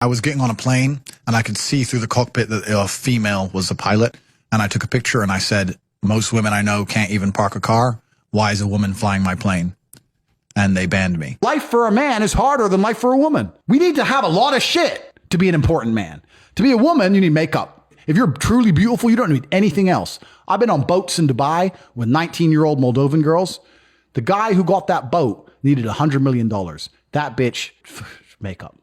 I was getting on a plane and I could see through the cockpit that a female was a pilot. And I took a picture and I said, most women I know can't even park a car. Why is a woman flying my plane? And they banned me. Life for a man is harder than life for a woman. We need to have a lot of shit to be an important man. To be a woman, you need makeup. If you're truly beautiful, you don't need anything else. I've been on boats in Dubai with 19-year-old Moldovan girls. The guy who got that boat needed $100 million. That bitch, makeup.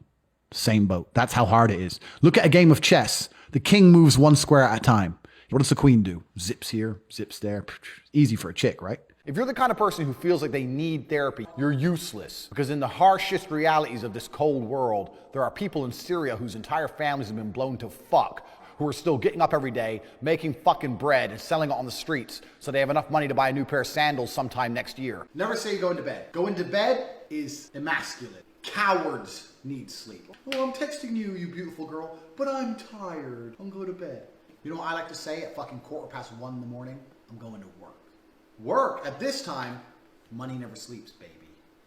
Same boat. That's how hard it is. Look at a game of chess. The king moves one square at a time. What does the queen do? Zips here, zips there. Easy for a chick, right? If you're the kind of person who feels like they need therapy, you're useless. Because in the harshest realities of this cold world, there are people in Syria whose entire families have been blown to fuck, who are still getting up every day, making fucking bread and selling it on the streets so they have enough money to buy a new pair of sandals sometime next year. Never say go into bed. Go into bed is emasculate. Cowards need sleep. Oh, I'm texting you, you beautiful girl, but I'm tired. I'm going to bed. You know what I like to say at fucking 1:15 in the morning? I'm going to work. Work at this time, money never sleeps, baby.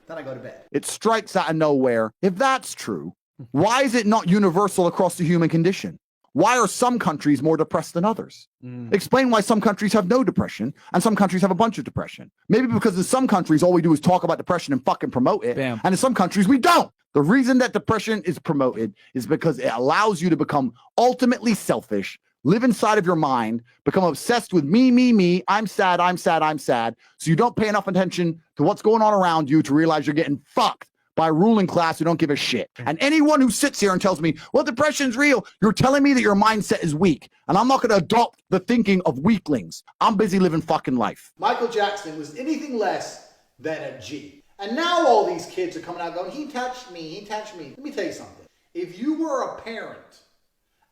Then I go to bed. It strikes out of nowhere. If that's true, why is it not universal across the human condition? Why are some countries more depressed than others? Explain why some countries have no depression and some countries have a bunch of depression. Maybe because in some countries, all we do is talk about depression and fucking promote it. Bam. And in some countries, we don't. The reason that depression is promoted is because it allows you to become ultimately selfish, live inside of your mind, become obsessed with me, I'm sad, I'm sad, I'm sad. So you don't pay enough attention to what's going on around you to realize you're getting fucked by a ruling class who don't give a shit. And anyone who sits here and tells me, well, depression's real, you're telling me that your mindset is weak. And I'm not going to adopt the thinking of weaklings. I'm busy living fucking life. Michael Jackson was anything less than a G. And now all these kids are coming out going, he touched me, he touched me. Let me tell you something. If you were a parent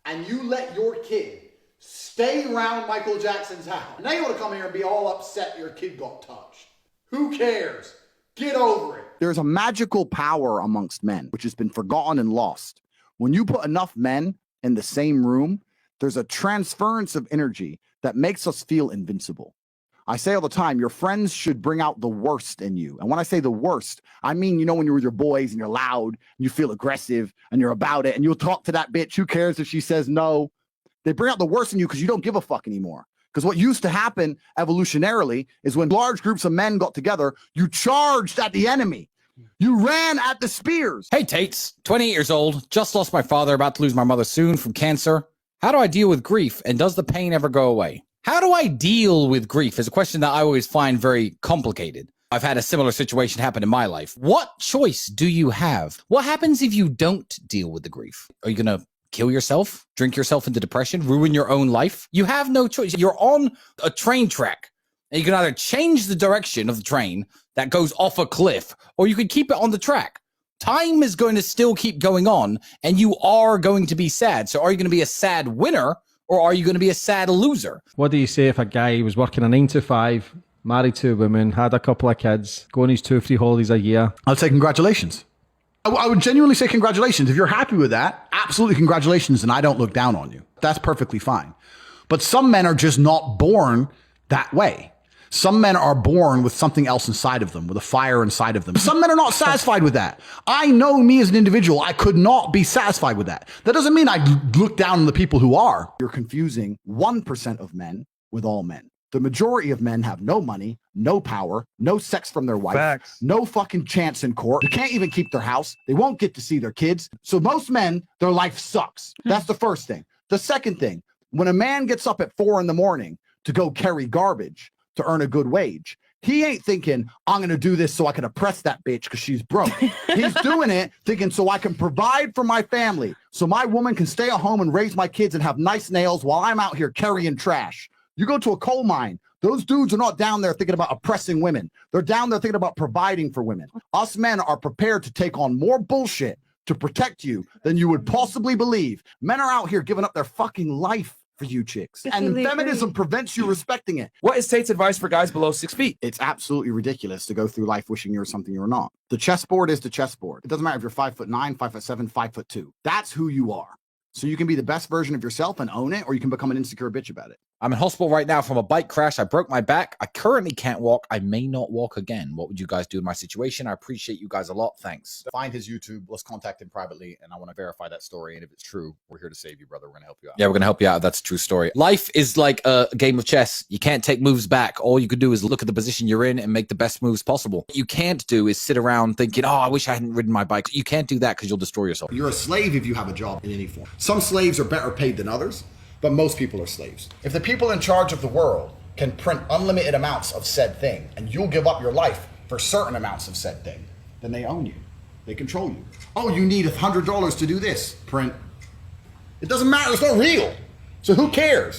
and you let your kid stay around Michael Jackson's house, now you want to come here and be all upset your kid got touched. Who cares? Get over it. There's a magical power amongst men, which has been forgotten and lost. When you put enough men in the same room, there's a transference of energy that makes us feel invincible. I say all the time, your friends should bring out the worst in you. And when I say the worst, I mean, you know, when you're with your boys and you're loud, and you feel aggressive and you're about it and you'll talk to that bitch. Who cares if she says no? They bring out the worst in you because you don't give a fuck anymore. Because what used to happen evolutionarily is when large groups of men got together, you charged at the enemy. You ran at the spears. Hey, Tates, 28 years old, just lost my father, about to lose my mother soon from cancer. How do I deal with grief, and does the pain ever go away? How do I deal with grief is a question that I always find very complicated. I've had a similar situation happen in my life. What choice do you have? What happens if you don't deal with the grief? Are you going to kill yourself, drink yourself into depression, ruin your own life? You have no choice. You're on a train track, and you can either change the direction of the train that goes off a cliff, or you could keep it on the track. Time is going to still keep going on, and you are going to be sad. So are you going to be a sad winner, or are you going to be a sad loser? What do you say if a guy was working a 9 to 5, married to a woman, had a couple of kids, go on his 2 or 3 holidays a year? I'll say congratulations. I would genuinely say congratulations. If you're happy with that, absolutely congratulations, and I don't look down on you. That's perfectly fine. But some men are just not born that way. Some men are born with something else inside of them, with a fire inside of them. Some men are not satisfied with that. I know me as an individual, I could not be satisfied with that. That doesn't mean I look down on the people who are. You're confusing 1% of men with all men. The majority of men have no money, no power, no sex from their wife, no fucking chance in court. They can't even keep their house. They won't get to see their kids. So most men, their life sucks. That's the first thing. The second thing, when a man gets up at 4 a.m. to go carry garbage to earn a good wage, he ain't thinking, I'm going to do this so I can oppress that bitch because she's broke. He's doing it thinking so I can provide for my family, so my woman can stay at home and raise my kids and have nice nails while I'm out here carrying trash. You go to a coal mine, those dudes are not down there thinking about oppressing women. They're down there thinking about providing for women. Us men are prepared to take on more bullshit to protect you than you would possibly believe. Men are out here giving up their fucking life for you chicks. And feminism prevents you respecting it. What is Tate's advice for guys below 6 feet? It's absolutely ridiculous to go through life wishing you're something you're not. The chessboard is the chessboard. It doesn't matter if you're 5'9", 5'7", 5'2". That's who you are. So you can be the best version of yourself and own it, or you can become an insecure bitch about it. I'm in hospital right now from a bike crash. I broke my back. I currently can't walk. I may not walk again. What would you guys do in my situation? I appreciate you guys a lot. Thanks. Find his YouTube. Let's contact him privately, and I want to verify that story. And if it's true, we're here to save you, brother. We're going to help you out. Yeah, we're going to help you out. That's a true story. Life is like a game of chess. You can't take moves back. All you could do is look at the position you're in and make the best moves possible. What you can't do is sit around thinking, oh, I wish I hadn't ridden my bike. You can't do that because you'll destroy yourself. You're a slave if you have a job in any form. Some slaves are better paid than others, but most people are slaves. If the people in charge of the world can print unlimited amounts of said thing, and you'll give up your life for certain amounts of said thing, then they own you. They control you. Oh, you need $100 to do this. Print. It doesn't matter. It's not real. So who cares?